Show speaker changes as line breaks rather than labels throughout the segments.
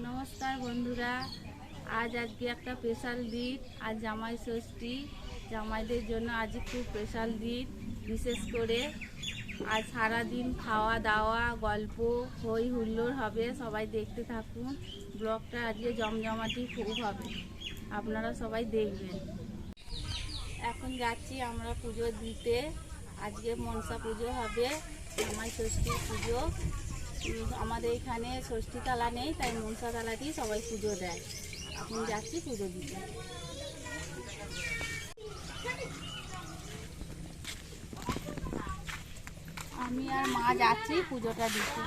নমস্কার বন্ধুরা, আজকে একটা স্পেশাল দিন। আজ জামাই ষষ্ঠী। জামাইদের জন্য আজ খুব স্পেশাল দিন। বিশেষ করে আজ সারাদিন খাওয়া দাওয়া গল্প হই হুল্লোড় হবে। সবাই দেখতে থাকুন। ব্লগটা আজকে জমজমাটি খুব হবে, আপনারা সবাই দেখবেন। এখন যাচ্ছি আমরা পুজো দিতে। আজকে মনসা পুজো হবে, জামাই ষষ্ঠীর পুজো। আমাদের এখানে ষষ্ঠী তালা নেই, তাই মনসা তালাতেই সবাই পুজো দেয়। এখন যাচ্ছি পুজো দিতে। আমি আর মা যাচ্ছি পুজোটা দিতে।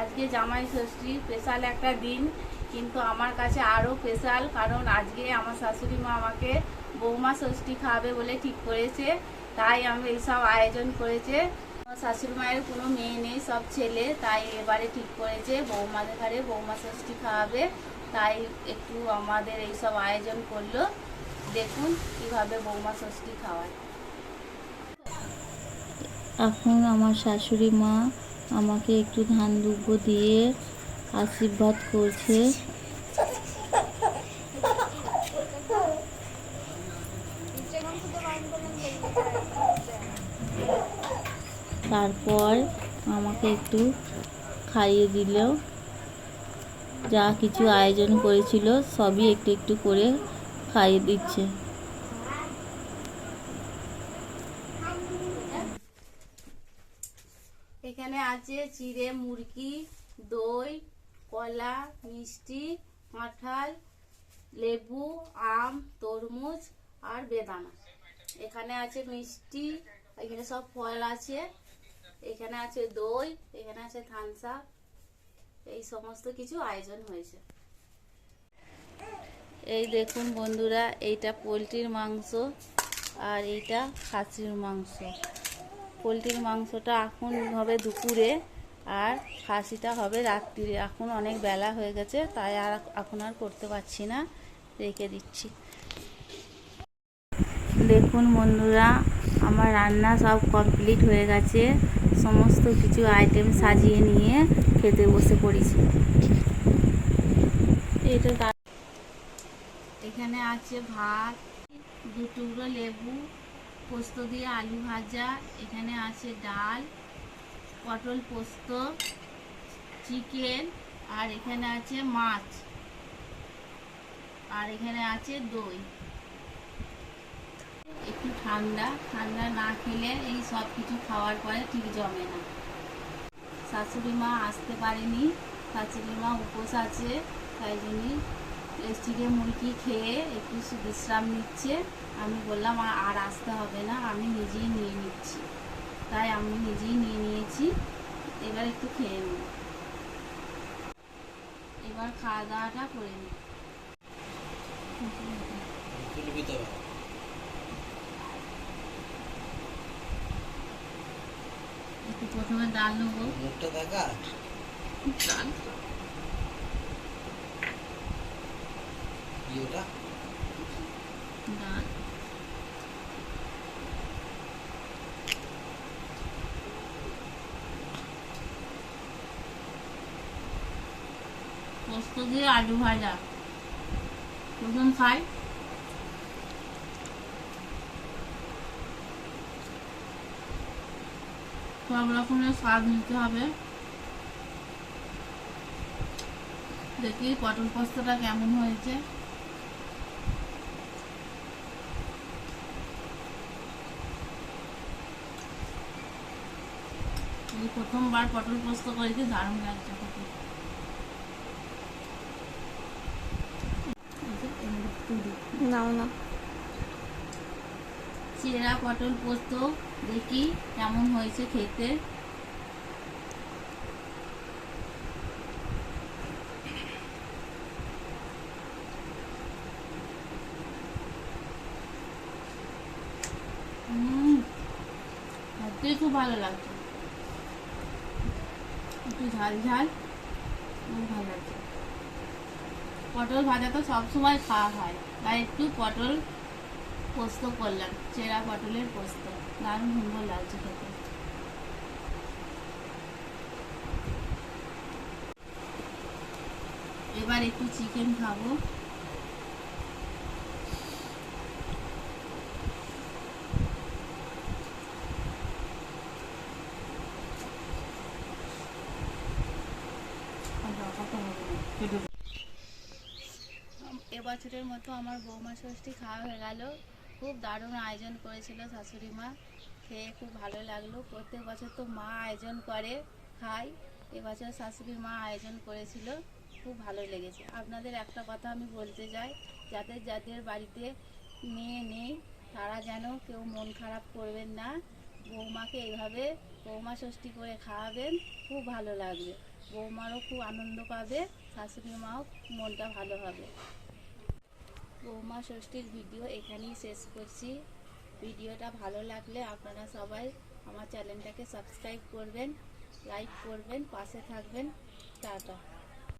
আজকে জামাই ষষ্ঠী স্পেশাল একটা দিন, কিন্তু আমার কাছে আরও স্পেশাল, কারণ আজকে আমার শাশুড়ি মা আমাকে বৌমা ষষ্ঠী খাওয়াবে বলে ঠিক করেছে। তাই আমি এইসব আয়োজন করেছে। আমার শাশুড়ি মায়ের কোনো মেয়ে নেই, সব ছেলে। তাই এবারে ঠিক করেছে বৌমাদের ঘরে বৌমা ষষ্ঠী খাওয়াবে। তাই একটু আমাদের এইসব আয়োজন করলো। দেখুন কিভাবে বৌমা ষষ্ঠী খাওয়ায়।
এখন আমার শাশুড়ি মা আমাকে একটু ধান দুব্য দিয়ে আশীর্বাদ করছে। তারপর আমাকে একটু খাইয়ে দিল। যা কিছু আয়োজন করেছিল সবই একটু একটু করে খাইয়ে দিচ্ছে।
এখানে আছে চিড়ে মুরগি, দই, কলা, মিষ্টি, কাঁঠাল, লেবু, আম, তরমুজ আর বেদানা। এখানে আছে মিষ্টি, এখানে সব ফল আছে। এখানে আছে দই, এখানে আছে থামস আপ। এই সমস্ত কিছু আয়োজন হয়েছে। এই দেখুন বন্ধুরা, এইটা পোলট্রির মাংস আর এইটা খাসির মাংস। পোলট্রির মাংসটা এখন হবে দুপুরে, আর খাসিটা হবে রাত্রিরে। এখন অনেক বেলা হয়ে গেছে, তাই আর এখন আর করতে পারছি না, রেখে দিচ্ছি। দেখুন বন্ধুরা, আমার রান্না সব কমপ্লিট হয়ে গেছে। সমস্ত কিছু আইটেম সাজিয়ে নিয়ে খেতে বসে পড়েছি। এটা এখানে আছে ভাত, 2 টুকরো লেবু, পোস্ত দিয়ে আলু ভাজা। এখানে আছে ডাল, পটল পোস্ত, চিকেন, আর এখানে আছে মাছ, আর এখানে আছে দই। একটু ঠান্ডা ঠান্ডা না খেলে এই সব কিছু খাওয়ার পরে ঠিক জমে না। শাশুড়ি মা আসতে পারেনি, শাশুড়ি মা উপোস আছে, তাই জন্যই চিড়ে মুরগি খেয়ে একটু বিশ্রাম নিচ্ছে। আমি বললাম আর আসতে হবে না, আমি নিজেই নিয়ে নিচ্ছি। তাই আমি নিজেই নিয়ে নিয়েছি। এবার একটু খেয়ে নিই, এবার খাওয়া দাওয়াটা করে নিই। একটু প্রথমে ডাল নেবো। ডাল ডাল পোস্ত দিয়ে আলু ভাজা প্রথম খাই। সব রকমের স্বাদ নিতে হবে। দেখি পটল পোস্তটা কেমন হয়েছে। এই প্রথমবার পটল পোস্ত করেছি, দারুণ লাগছে খেতে।
নাও না,
চেরা পটল পোস্ত দেখি কেমন হয়েছে খেতে। খেতে খুব ভালো লাগছে, একটু ঝাল ঝাল, খুব ভালো লাগছে। পটল ভাজা তো সবসময় খাওয়া হয়, তাই একটু পটল পোস্ত করলাম, চেরা পটলের পোস্ত, দারুণ সুন্দর লাগছে খেতে। এবার একটু চিকেন খাবো। এবছরের মতো আমার বৌমা ষষ্ঠী খাওয়া হয়ে গেল। খুব দারুণ আয়োজন করেছিল শাশুড়ি মা, খেয়ে খুব ভালো লাগলো। প্রত্যেক বছর তো মা আয়োজন করে, খাই। এবছর শাশুড়ি মা আয়োজন করেছিল, খুব ভালো লেগেছে। আপনাদের একটা কথা আমি বলতে চাই, যাদের যাদের বাড়িতে মেয়ে নেই তারা যেন কেউ মন খারাপ করবেন না। বৌমাকে এইভাবে বৌমা ষষ্ঠী করে খাওয়াবেন, খুব ভালো লাগবে। বৌমারও খুব আনন্দ পাবে, শাশুড়ি মাও মনটা ভালো হবে। বৌমা ষষ্ঠীর ভিডিও এখানেই শেষ করছি। ভিডিওটা ভালো লাগলে আপনারা সবাই আমার চ্যানেলটাকে সাবস্ক্রাইব করবেন, লাইক করবেন, পাশে থাকবেন। টাটা।